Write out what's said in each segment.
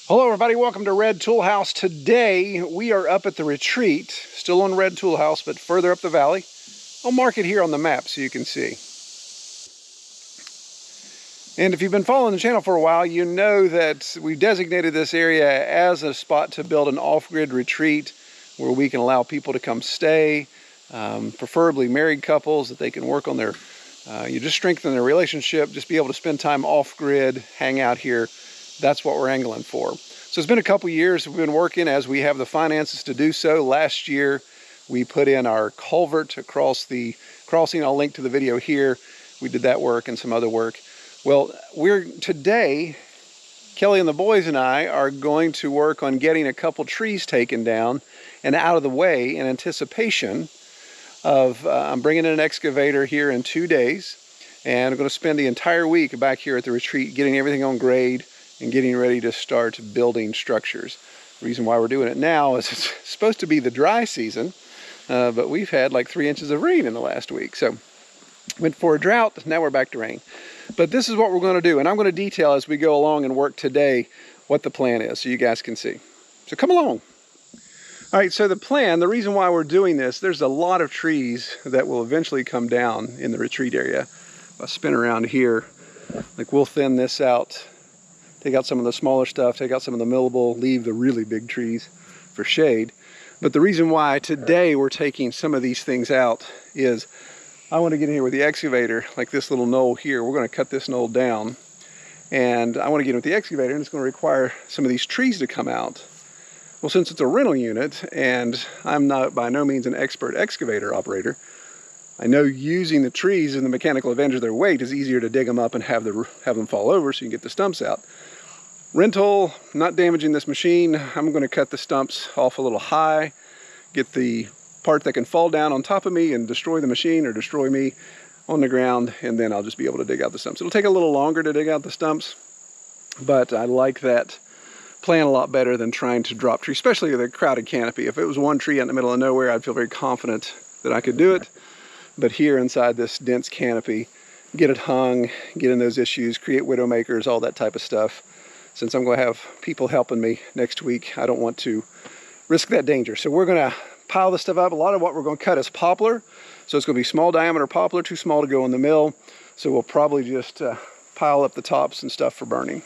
Hello everybody, welcome to Red Tool House. Today we are up at the retreat, still on Red Tool House, but further up the valley. I'll mark it here on the map so you can see. And if you've been following the channel for a while, you know that we've designated this area as a spot to build an off-grid retreat where we can allow people to come stay, preferably married couples, that they can work on their, you just strengthen their relationship, just be able to spend time off-grid, hang out here. That's what we're angling for. So it's been a couple years we've been working as we have the finances to do so. Last year we put in our culvert across the crossing. I'll link to the video here. We did that work and some other work. Well, today, Kelly and the boys and I are going to work on getting a couple trees taken down and out of the way in anticipation of, I'm bringing in an excavator here in 2 days, and I'm going to spend the entire week back here at the retreat getting everything on grade and getting ready to start building structures. The reason why we're doing it now is it's supposed to be the dry season, but we've had like 3 inches of rain in the last week. So went for a drought, now we're back to rain. But this is what we're going to do, and I'm going to detail as we go along and work today what the plan is so you guys can see. So come along. All right, so the plan, the reason why we're doing this, there's a lot of trees that will eventually come down in the retreat area. If I spin around here, like we'll thin this out, take out some of the smaller stuff, take out some of the millable, leave the really big trees for shade. But the reason why today we're taking some of these things out is I want to get in here with the excavator, like this little knoll here. We're going to cut this knoll down, and I want to get in with the excavator, and it's going to require some of these trees to come out. Well, since it's a rental unit, and I'm not by no means an expert excavator operator, I know using the trees and the mechanical advantage of their weight is easier to dig them up and have them fall over so you can get the stumps out. Rental, not damaging this machine. I'm going to cut the stumps off a little high, get the part that can fall down on top of me and destroy the machine or destroy me on the ground, and then I'll just be able to dig out the stumps. It'll take a little longer to dig out the stumps, but I like that plan a lot better than trying to drop trees, especially with a crowded canopy. If it was one tree out in the middle of nowhere, I'd feel very confident that I could do it. But here inside this dense canopy, get it hung, get in those issues, create widowmakers, all that type of stuff. Since I'm going to have people helping me next week, I don't want to risk that danger. So we're going to pile this stuff up. A lot of what we're going to cut is poplar. So it's going to be small diameter poplar, too small to go in the mill. So we'll probably just pile up the tops and stuff for burning.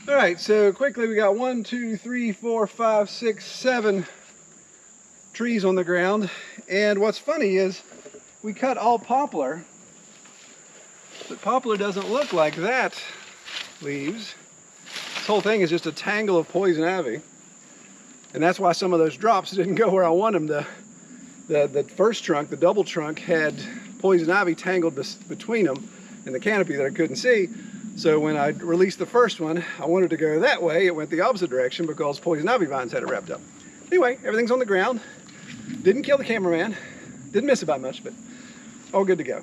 All right, so quickly we got 1, 2, 3, 4, 5, 6, 7 trees on the ground. And what's funny is we cut all poplar, but poplar doesn't look like that leaves. This whole thing is just a tangle of poison ivy. And that's why some of those drops didn't go where I want them. The first trunk, the double trunk, had poison ivy tangled between them in the canopy that I couldn't see. So when I released the first one, I wanted to go that way. It went the opposite direction because poison ivy vines had it wrapped up. Anyway, everything's on the ground. Didn't kill the cameraman. Didn't miss it by much, but all good to go.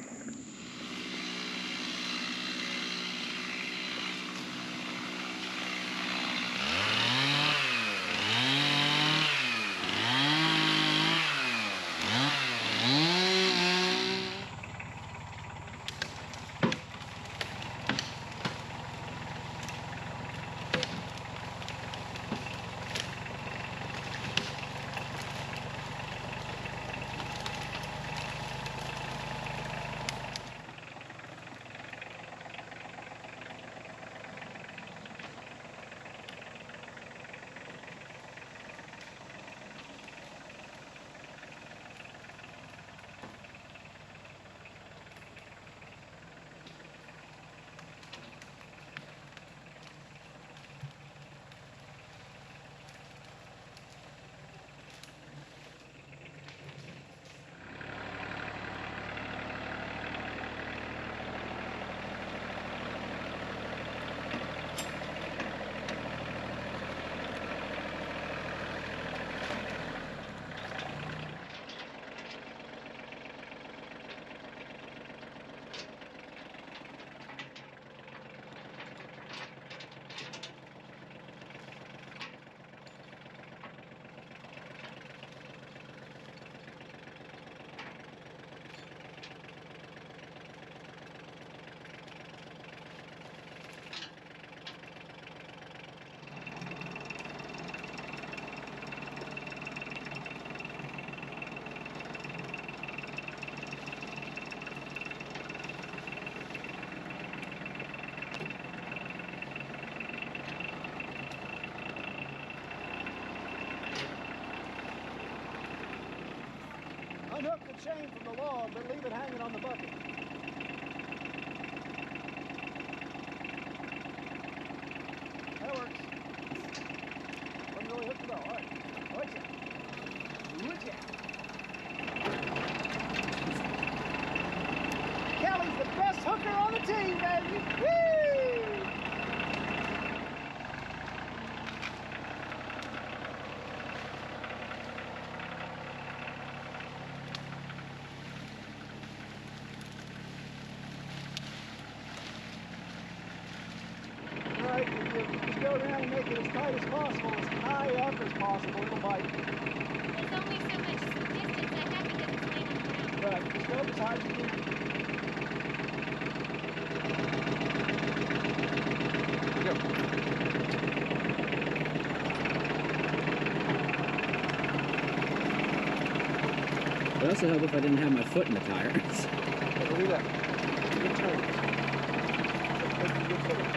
Unhook the chain from the log, but leave it hanging on the bucket. That works. Wasn't really hooked at all. All right. Watch out. Watch out. Kelly's the best hooker on the team, baby. Woo! If you just go down and make it as tight as possible, as high up as possible, it'll bite. There's only so much distance I have because it's laying on the ground. Right, just go up as high as you can. Go. It would also help if I didn't have my foot in the tires. Look at that. Good turns. That's a good footing.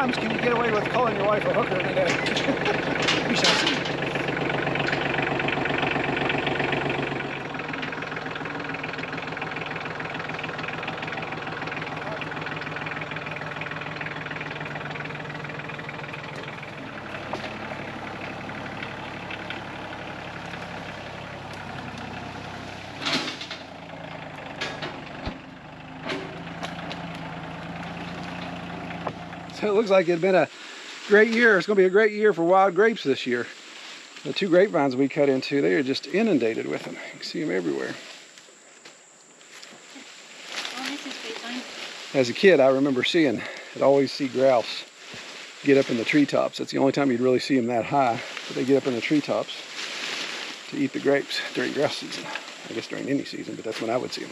times can you get away with calling your wife a hooker in a day? We shall see. So it looks like it had been a great year. It's going to be a great year for wild grapes this year. The 2 grapevines we cut into, they are just inundated with them. You can see them everywhere. Oh, this is grapevine. As a kid, I remember I'd always see grouse get up in the treetops. That's the only time you'd really see them that high. But they get up in the treetops to eat the grapes during grouse season. I guess during any season, but that's when I would see them.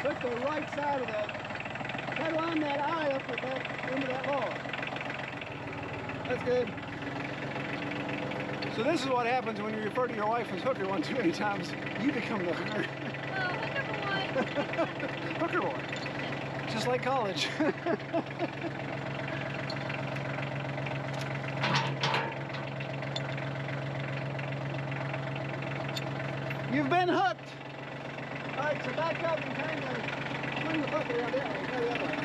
Put the right side of that, cut on that eye up with that, into that log. That's good. So this is what happens when you refer to your wife as hooker one too many times. You become the hooker. Oh, hooker boy. Hooker boy. Just like college. You've been hooked. All right, so back up and kind of swing the hook around that way. Go the other way.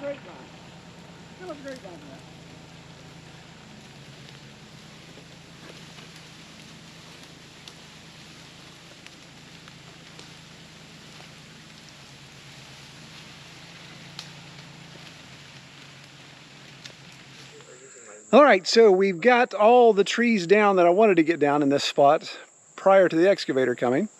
Grapevine. Fill up the grapevine for that. All right, so we've got all the trees down that I wanted to get down in this spot prior to the excavator coming.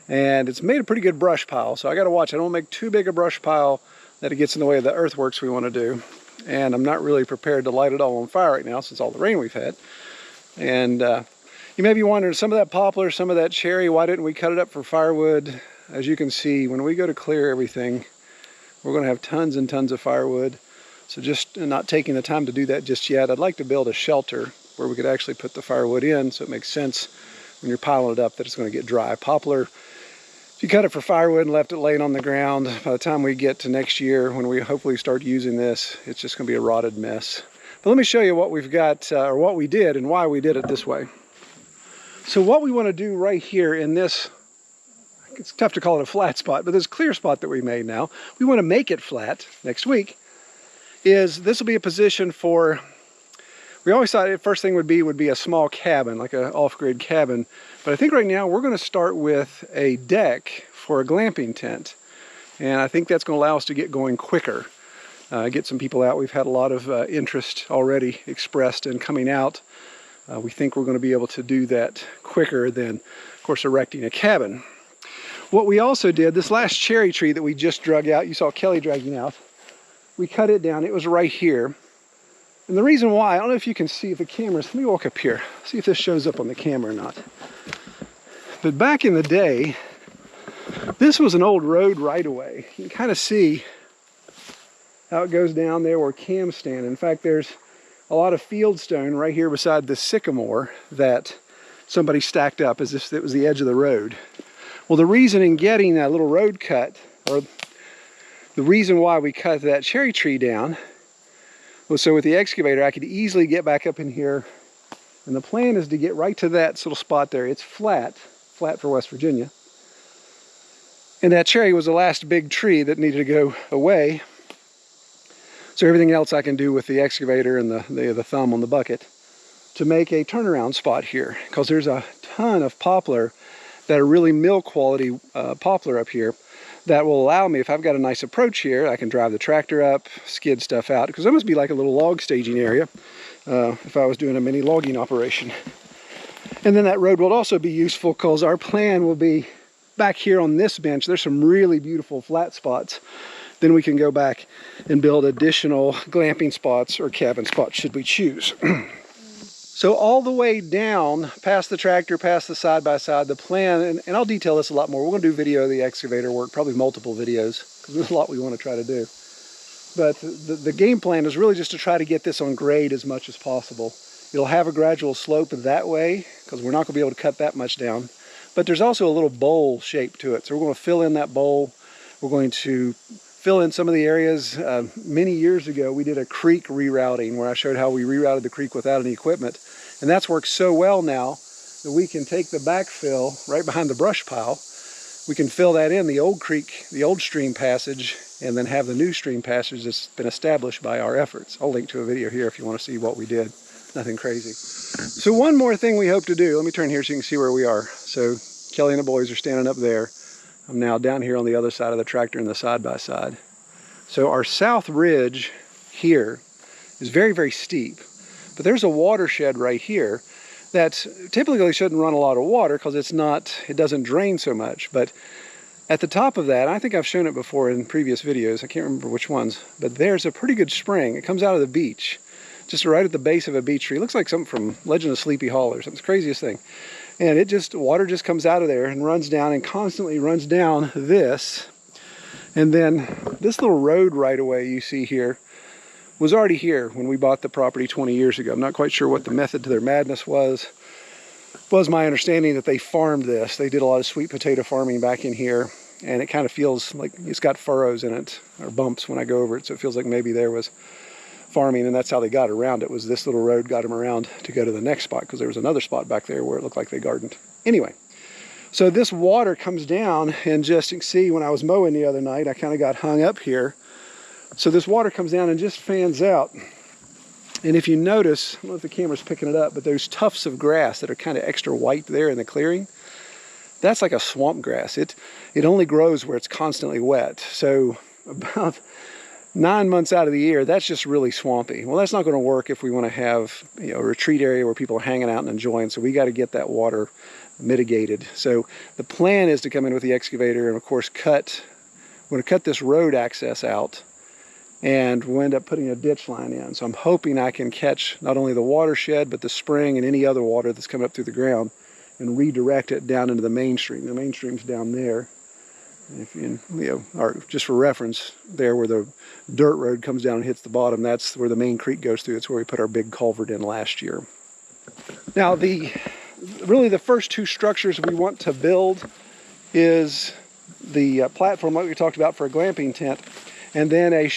And it's made a pretty good brush pile, so I gotta watch. I don't make too big a brush pile that it gets in the way of the earthworks we want to do. And I'm not really prepared to light it all on fire right now since all the rain we've had. And you may be wondering, some of that poplar, some of that cherry, why didn't we cut it up for firewood? As you can see, when we go to clear everything, we're going to have tons and tons of firewood. So just not taking the time to do that just yet. I'd like to build a shelter where we could actually put the firewood in, so it makes sense when you're piling it up that it's going to get dry. Poplar, if you cut it for firewood and left it laying on the ground, by the time we get to next year, when we hopefully start using this, it's just going to be a rotted mess. But let me show you what we've got, or what we did and why we did it this way. So what we want to do right here in this, it's tough to call it a flat spot, but this clear spot that we made now, we want to make it flat next week, is this will be a position for, we always thought the first thing would be a small cabin, like an off-grid cabin. But I think right now we're going to start with a deck for a glamping tent. And I think that's going to allow us to get going quicker. Get some people out. We've had a lot of interest already expressed in coming out. We think we're going to be able to do that quicker than, of course, erecting a cabin. What we also did, this last cherry tree that we just drug out, you saw Kelly dragging out, we cut it down. It was right here. And the reason why, I don't know if you can see if the cameras, let me walk up here, see if this shows up on the camera or not. But back in the day, this was an old road right away. You can kind of see how it goes down there where Cam's standing. In fact, there's a lot of field stone right here beside this sycamore that somebody stacked up as if it was the edge of the road. Well, the reason in getting that little road cut, or the reason why we cut that cherry tree down, was so with the excavator I could easily get back up in here. And the plan is to get right to that little spot there. It's flat for West Virginia. And that cherry was the last big tree that needed to go away. So everything else I can do with the excavator and the thumb on the bucket to make a turnaround spot here, because there's a ton of poplar that are really mill quality poplar up here that will allow me, if I've got a nice approach here, I can drive the tractor up, skid stuff out, because it must be like a little log staging area if I was doing a mini logging operation. And then that road will also be useful because our plan will be back here on this bench. There's some really beautiful flat spots. Then we can go back and build additional glamping spots or cabin spots should we choose. So all the way down, past the tractor, past the side-by-side, the plan, and I'll detail this a lot more. We're going to do video of the excavator work, probably multiple videos, because there's a lot we want to try to do. But the game plan is really just to try to get this on grade as much as possible. It'll have a gradual slope that way, because we're not going to be able to cut that much down. But there's also a little bowl shape to it. So we're going to fill in that bowl. We're going to fill in some of the areas. Many years ago, we did a creek rerouting where I showed how we rerouted the creek without any equipment. And that's worked so well now that we can take the backfill right behind the brush pile. We can fill that in, the old creek, the old stream passage, and then have the new stream passage that's been established by our efforts. I'll link to a video here if you want to see what we did. Nothing crazy. So one more thing we hope to do, let me turn here so you can see where we are. So Kelly and the boys are standing up there. I'm now down here on the other side of the tractor in the side-by-side. So our south ridge here is very, very steep. But there's a watershed right here that typically shouldn't run a lot of water because it doesn't drain so much. But at the top of that, I think I've shown it before in previous videos, I can't remember which ones, but there's a pretty good spring. It comes out of the beach, just right at the base of a beech tree. It looks like something from Legend of Sleepy Hollow or something. It's the craziest thing. And water just comes out of there and runs down and constantly runs down this. And then this little road right away you see here was already here when we bought the property 20 years ago. I'm not quite sure what the method to their madness was. It was my understanding that they farmed this. They did a lot of sweet potato farming back in here, and it kind of feels like it's got furrows in it, or bumps when I go over it, so it feels like maybe there was farming, and that's how they got around it, was this little road got them around to go to the next spot, because there was another spot back there where it looked like they gardened. Anyway, so this water comes down, and just, you can see when I was mowing the other night, I kind of got hung up here. So this water comes down and just fans out. And if you notice, I don't know if the camera's picking it up, but those tufts of grass that are kind of extra white there in the clearing, that's like a swamp grass. It only grows where it's constantly wet. So about 9 months out of the year, that's just really swampy. Well, that's not going to work if we want to have a retreat area where people are hanging out and enjoying. So we got to get that water mitigated. So the plan is to come in with the excavator and of course we're going to cut this road access out, and we'll end up putting a ditch line in. So I'm hoping I can catch not only the watershed, but the spring and any other water that's coming up through the ground and redirect it down into the mainstream. The mainstream's down there. If or just for reference, there where the dirt road comes down and hits the bottom, that's where the main creek goes through. It's where we put our big culvert in last year. Now, really the first two structures we want to build is the platform like we talked about for a glamping tent, and then a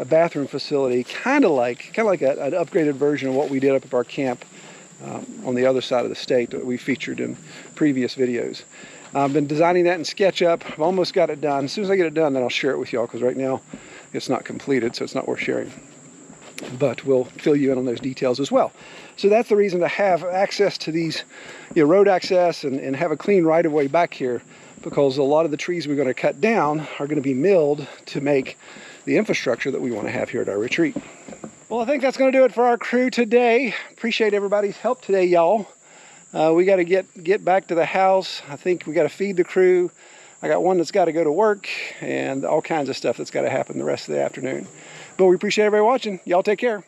bathroom facility, kind of like an upgraded version of what we did up at our camp on the other side of the state that we featured in previous videos. I've been designing that in SketchUp. I've almost got it done. As soon as I get it done, then I'll share it with y'all, because right now it's not completed, so it's not worth sharing. But we'll fill you in on those details as well. So that's the reason to have access to these road access and have a clean right-of-way back here, because a lot of the trees we're going to cut down are going to be milled to make the infrastructure that we want to have here at our retreat. Well, I think that's going to do it for our crew today. Appreciate everybody's help today, y'all. We got to get back to the house. I think we got to feed the crew. I got one that's got to go to work, and all kinds of stuff that's got to happen the rest of the afternoon. But we appreciate everybody watching. Y'all take care.